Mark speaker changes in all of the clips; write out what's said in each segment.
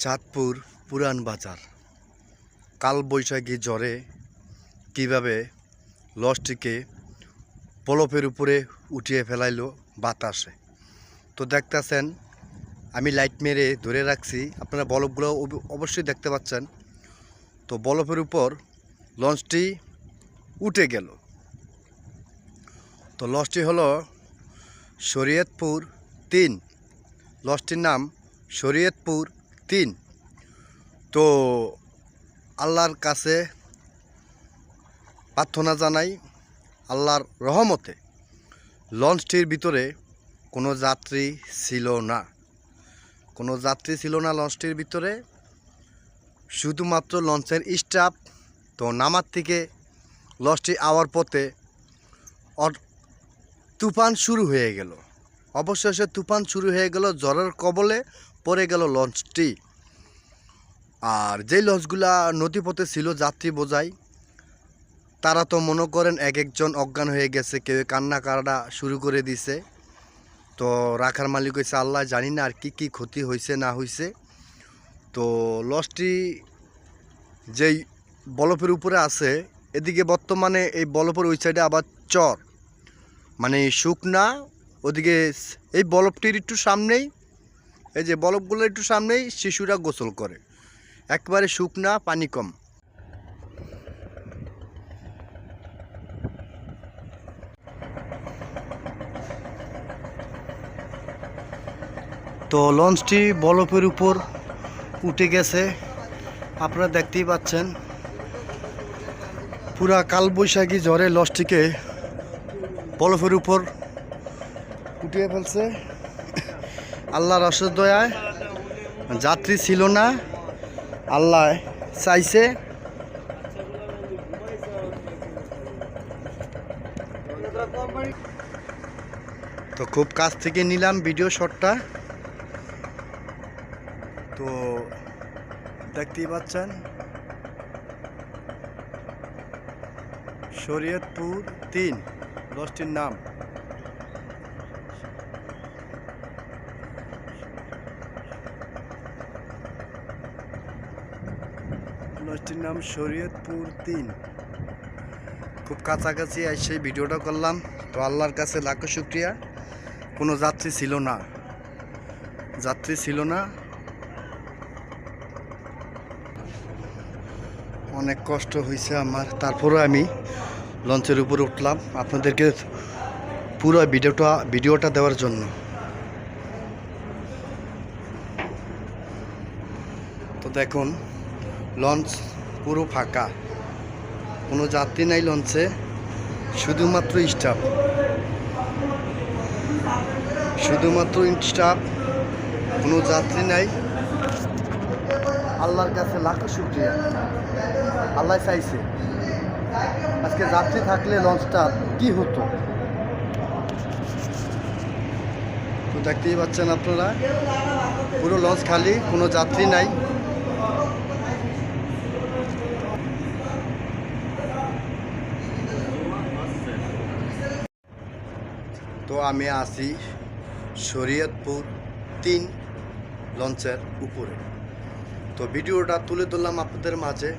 Speaker 1: চাঁদপুর পুরান বাজার কালবৈশাখী ঝড়ে কিভাবে লঞ্চটিকে বরফের উপরে উঠিয়ে ফেলাইলো বাতাসে। তো দেখতেছেন আমি লাইট মেরে ধরে রাখছি, আপনারা বরফগুলো অবশ্যই দেখতে পাচ্ছেন। তো বরফের উপর লঞ্চটি উঠে গেল। তো লঞ্চটি হলো শরীয়তপুর 3। লঞ্চটির নাম শরীয়তপুর 3। তো আল্লাহর কাছে প্রার্থনা জানাই, আল্লাহর রহমতে লঞ্চটির ভিতরে কোনো যাত্রী ছিল না। লঞ্চটির ভিতরে, শুধুমাত্র লঞ্চের স্টাফ। তো নামার থেকে লঞ্চটি আওয়ার পথে তুফান শুরু হয়ে গেল। অবশেষে তুফান শুরু হয়ে গেল, ঝড়ের কবলে পড়ে গেল লঞ্চটি। আর যেই লঞ্চগুলা নদীপথে ছিল যাত্রী বোঝাই, তারা তো মনে করেন এক একজন অজ্ঞান হয়ে গেছে, কেউ কান্না শুরু করে দিছে। তো রাখার মালিক হয়েছে আল্লাহ, জানি না আর কি ক্ষতি হয়েছে না হয়েছে। তো লঞ্চটি যেই বরফের উপরে আছে, এদিকে বর্তমানে এই বরফের ওই সাইডে আবার চর, মানে শুকনা। ওদিকে এই বরফটির একটু সামনেই, এই যে বরফগুলোর একটু সামনেই শিশুরা গোসল করে, একবারে শুকনা, পানি কম। তো লঞ্চটি বরফের উপর উঠে গেছে, আপনারা দেখতেই পাচ্ছেন। পুরা কালবৈশাখী ঝড়ে লঞ্চটিকে বরফের উপর উঠিয়ে ফেলছে। আল্লাহর অশেষ দয়ায় যাত্রী ছিল না, আল্লাহ চাইছে। তো খুব কাছ থেকে নিলাম ভিডিও শটটা। তো দেখতেই পাচ্ছেন শরীয়তপুর 3 লঞ্চটির নাম। লঞ্চটির নাম শরীয়তপুর 3। খুব কাছাকাছি এসে ভিডিওটা করলাম। তো আল্লাহর কাছে লাখো শুকরিয়া, কোনো যাত্রী ছিল না। অনেক কষ্ট হয়েছে আমার, তারপরে আমি লঞ্চের উপরে উঠলাম আপনাদেরকে পুরো ভিডিওটা দেওয়ার জন্য। তো দেখুন লঞ্চ পুরো ফাঁকা, কোনো যাত্রী নাই লঞ্চে, শুধুমাত্র স্টাফ, কোনো যাত্রী নাই। আল্লাহর কাছে লাখো শুকরিয়া, আল্লাহ চাইছে। আজকে যাত্রী থাকলে লঞ্চটা কি হতো। তো দেখতেই পাচ্ছেন আপনারা, পুরো লঞ্চ খালি, কোনো যাত্রী নাই। তো আমি আছি শরীয়তপুর 3 লঞ্চের উপরে। তো ভিডিওটা তুলে ধরলাম আপনাদের মাঝে,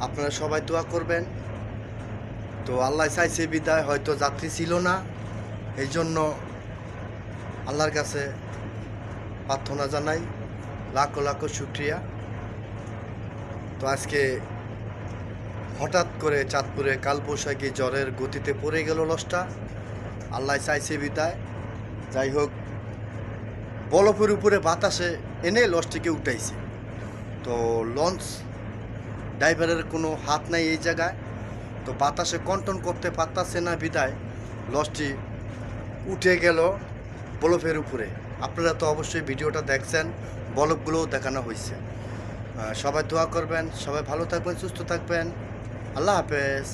Speaker 1: আপনারা সবাই দোয়া করবেন। তো আল্লাহ চাইছে বিদায়, হয়তো যাত্রী ছিল না, এই জন্য আল্লাহর কাছে প্রার্থনা জানাই, লাখো শুকরিয়া। তো আজকে হঠাৎ করে চাঁদপুরে কালবৈশাখী ঝড়ের গতিতে পড়ে গেল লঞ্চটা, আল্লাহ চাইছে বিদায়। যাই হোক, বরফের উপরে বাতাসে এনে লঞ্চটিকে উঠাইছে। তো লঞ্চ ড্রাইভারের কোনো হাত নাই এই জায়গায়। তো বাতাসে কন্ট্রোল করতে পারতাছে না বিদায় লঞ্চটি উঠে গেল বরফের উপরে। আপনারা তো অবশ্যই ভিডিওটা দেখছেন, বরফগুলোও দেখানো হয়েছে। সবাই দোয়া করবেন, সবাই ভালো থাকবেন, সুস্থ থাকবেন। আল্লাহ হাফেজ।